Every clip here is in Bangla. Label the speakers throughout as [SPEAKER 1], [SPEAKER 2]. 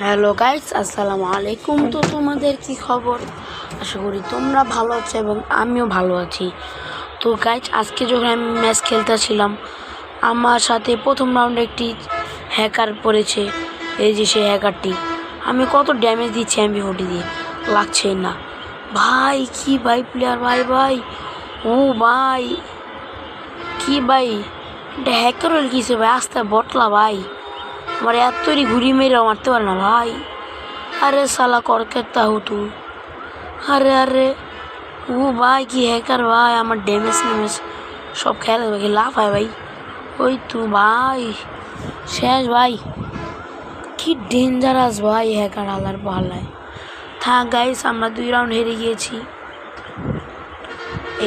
[SPEAKER 1] হ্যালো গাইস, আসসালামু আলাইকুম। তো তোমাদের কি খবর? আশা করি তোমরা ভালো আছো এবং আমিও ভালো আছি। তো গাইস, আজকে যখন আমি ম্যাচ খেলতেছিলাম আমার সাথে প্রথম রাউন্ডে একটি হ্যাকার পড়েছে। এই যে সেই হ্যাকারটি, আমি কত ড্যামেজ দিচ্ছি MP40 দিয়ে, লাগছেই না ভাই। কি ভাই প্লেয়ার, ভাই ভাই ও ভাই, কি ভাই এটা হ্যাকার হল কিসে ভাই? আস্তে বটলা ভাই, আমার এতই ঘুরি মেরে মারতে পারে না ভাই। আরে সালা করকেতা হু তু, আরে আরে ও ভাই কি হ্যাকার ভাই, আমার ড্যামেজ ম্যামেজ সব খেলে ভাই, লাভ হয় ভাই। ওই তো ভাই শেষ ভাই, কি ডেঞ্জারাস ভাই হ্যাকার আলার পাল্লায়। থাক গাইস, আমরা 2 রাউন্ড হেরে গিয়েছি।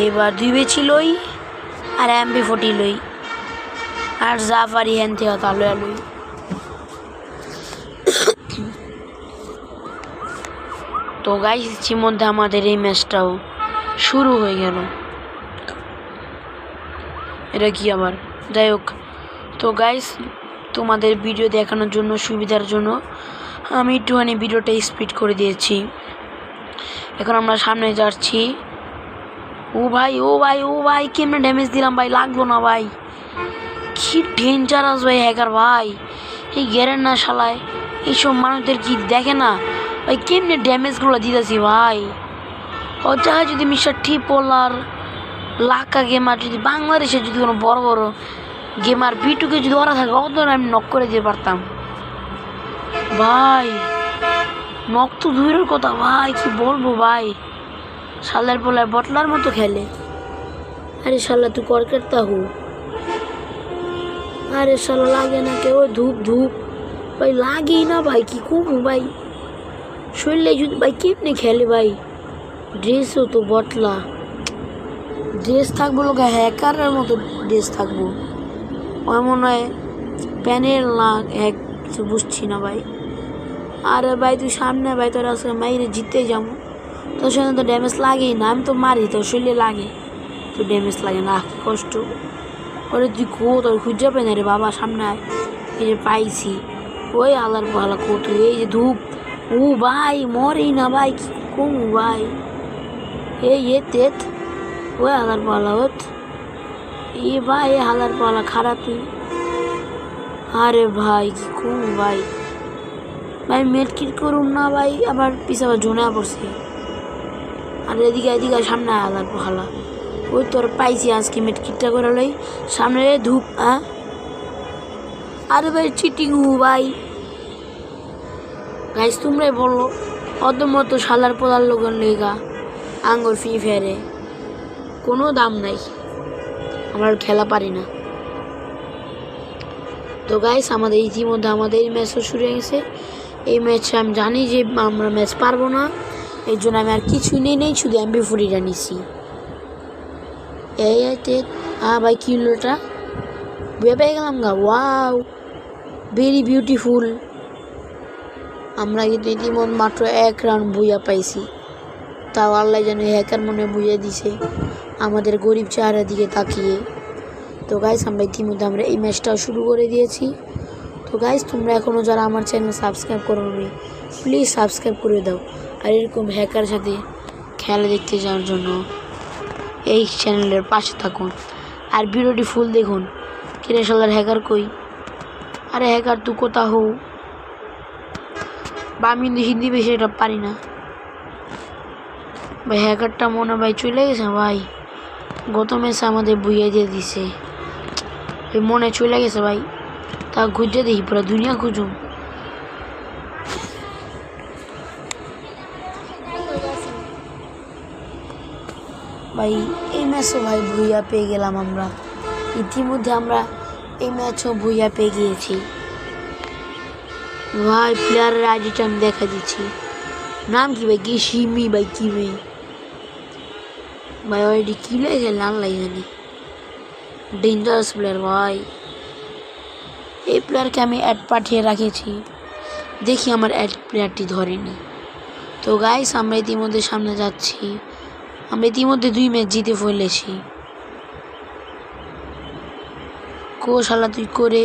[SPEAKER 1] এবার 2 বেছি লই আর MP40 লই আর জাফারি হ্যান থেকে তাহলে লই। তো গাইস, ইতিমধ্যে আমাদের এই ম্যাচটাও শুরু হয়ে গেল। এটা কি আবার, যাই হোক। তো গাইস, তোমাদের ভিডিও দেখানোর জন্য সুবিধার জন্য আমি একটুখানি ভিডিওটা স্পিড করে দিয়েছি। এখন আমরা সামনে যাচ্ছি। ও ভাই ও ভাই ও ভাই, কেমনে ড্যামেজ দিলাম ভাই, লাগলো না ভাই। কি ডেঞ্জারাস ভাই হ্যাকার ভাই, এই গ্যারেন না শালায়, এইসব মানুষদের কি দেখে না ভাই কেমনে ড্যামেজগুলো দিতেছি ভাই। ও চাই যদি মিস্টার ট্রিপলার লাকা গেমার, যদি বাংলাদেশে যদি কোনো বড় বড় গেমার বিটুকে যদি ওরা থাকে, অত আমি নক করে দিতে পারতাম ভাই। নক তো দূরের কথা ভাই, কি বলবো ভাই, শালার পোলায় বটলার মতো খেলে। আরে শালা তুই করকেটতা হু, আরে শালা লাগে না কেউ, ধূপ ধূপ ভাই, লাগেই না ভাই, কি কমু ভাই। শরীরে যদি ভাই কেমনি খেলে ভাই, ড্রেসও তো বটলা, ড্রেস থাকবো লোক হ্যাকারের মতো ড্রেস থাকবো, ওই মনে হয় প্যানের না এক কিছু বুঝছি না ভাই। আরে ভাই তুই সামনে ভাই, তোর আজকে মাইরে জিততে যাবো, তোর সঙ্গে তো ড্যামেজ লাগেই না, আমি তো মারি তোর শরীরে লাগে, তো ড্যামেজ লাগে না, কি কষ্ট ওরে। তুই কো তোর খুঁজে পাই না রে বাবা, সামনে আয়। এই যে পাইছি, ওই আলার ভালো কো তুই, এই যে ধূপ। ও ভাই মরেই না ভাই, কি কমু ভাই। এই এ তেত ওই হালার পালা হত, এ ভাই এ হালার পালা খারাপ তুই। আরে ভাই কি কম ভাই, ভাই মেটকিট করুন না ভাই, আবার পিছে আবার জোনা পড়ছে। আর এদিকে এদিকে সামনে হালার পালা, ওই তোর পাইছি আজকে মেটকিটটা করে লই সামনে ধূপ। হ্যাঁ আরে ভাই চিটিং হু ভাই। গাইস তোমরাই বললো অত মতো শালার পোলার লোকের লেগা আঙ্গুর ফ্রি ফায়ারে কোনো দাম নাই, আমরা খেলা পারি না। তো গাইস, আমাদের ইতিমধ্যে আমাদের এই ম্যাচও শুরু হয়ে গেছে। এই ম্যাচে আমি জানি যে আমরা ম্যাচ পারবো না, এই জন্য আমি আর কিছু নেই, শুধু MP40টা নিচ্ছি। এই ভাই কি হলো এটা, বুয়ে পেয়ে গেলাম গা, ওয়াও ভেরি বিউটিফুল। আমরা কিন্তু ইতিমধ্যে মাত্র 1 রাউন্ড বুইয়া পাইছি, তাও আল্লাহ যেন হ্যাকার মনে বুইয়া দিছে আমাদের গরিব চেহারার দিকে তাকিয়ে। তো গাইস, আমরা ইতিমধ্যে আমরা এই ম্যাচটাও শুরু করে দিয়েছি। তো গাইস, তোমরা এখনও যারা আমার চ্যানেল সাবস্ক্রাইব করোনি, প্লিজ সাবস্ক্রাইব করে দাও। আর এরকম হ্যাকার সাথে খেলা দেখতে যাওয়ার জন্য এই চ্যানেলের পাশে থাকুন আর ভিডিওটি ফুল দেখুন। কিরে শালার হ্যাকার কই? আরে হ্যাকার তুই কোথা হো? বা আমি হিন্দি বেশি এটা পারি না ভাই। হ্যাকারটা মনে ভাই চলে গেছে ভাই, গত ম্যাচে আমাদের বুইয়া দিয়ে দিছে, মনে চলে গেছে ভাই। তা খুঁজে দেখি, পুরো দুনিয়া খুঁজুম ভাই। এই ম্যাচও ভাই ভুইয়া পেয়ে গেলাম আমরা, ইতিমধ্যে আমরা এই ম্যাচও ভুইয়া পেয়ে গিয়েছি ভাই। প্লেয়ারের আইডিটা আমি দেখা দিচ্ছি, নাম কি ভাই, কি সিমি ভাই, কি মেয়ে ভাই, আইডি কি লেগে আল্লাহ জানি, ডেঞ্জারাস প্লেয়ার ভাই। এই প্লেয়ারকে আমি অ্যাড পাঠিয়ে রাখেছি, দেখি আমার অ্যাড প্লেয়ারটি ধরেনি। তো গাইস, আমরা ইতিমধ্যে সামনে যাচ্ছি, আমরা ইতিমধ্যে 2 ম্যাচ জিতে ফেলেছি। কো শালা তুই করে।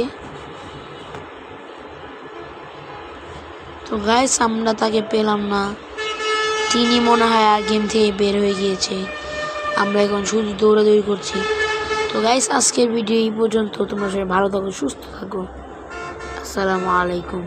[SPEAKER 1] তো তো গাইস আমরা তাকে পেলাম না, তিনি মনে হয় আর গেম থেকে বের হয়ে গিয়েছে। আমরা এখন শুধু দৌড়াদৌড়ি করছি। তো গাইস আজকের ভিডিও এই পর্যন্ত। তোমরা সবাই ভালো থাকো, সুস্থ থাকো। আসসালামু আলাইকুম।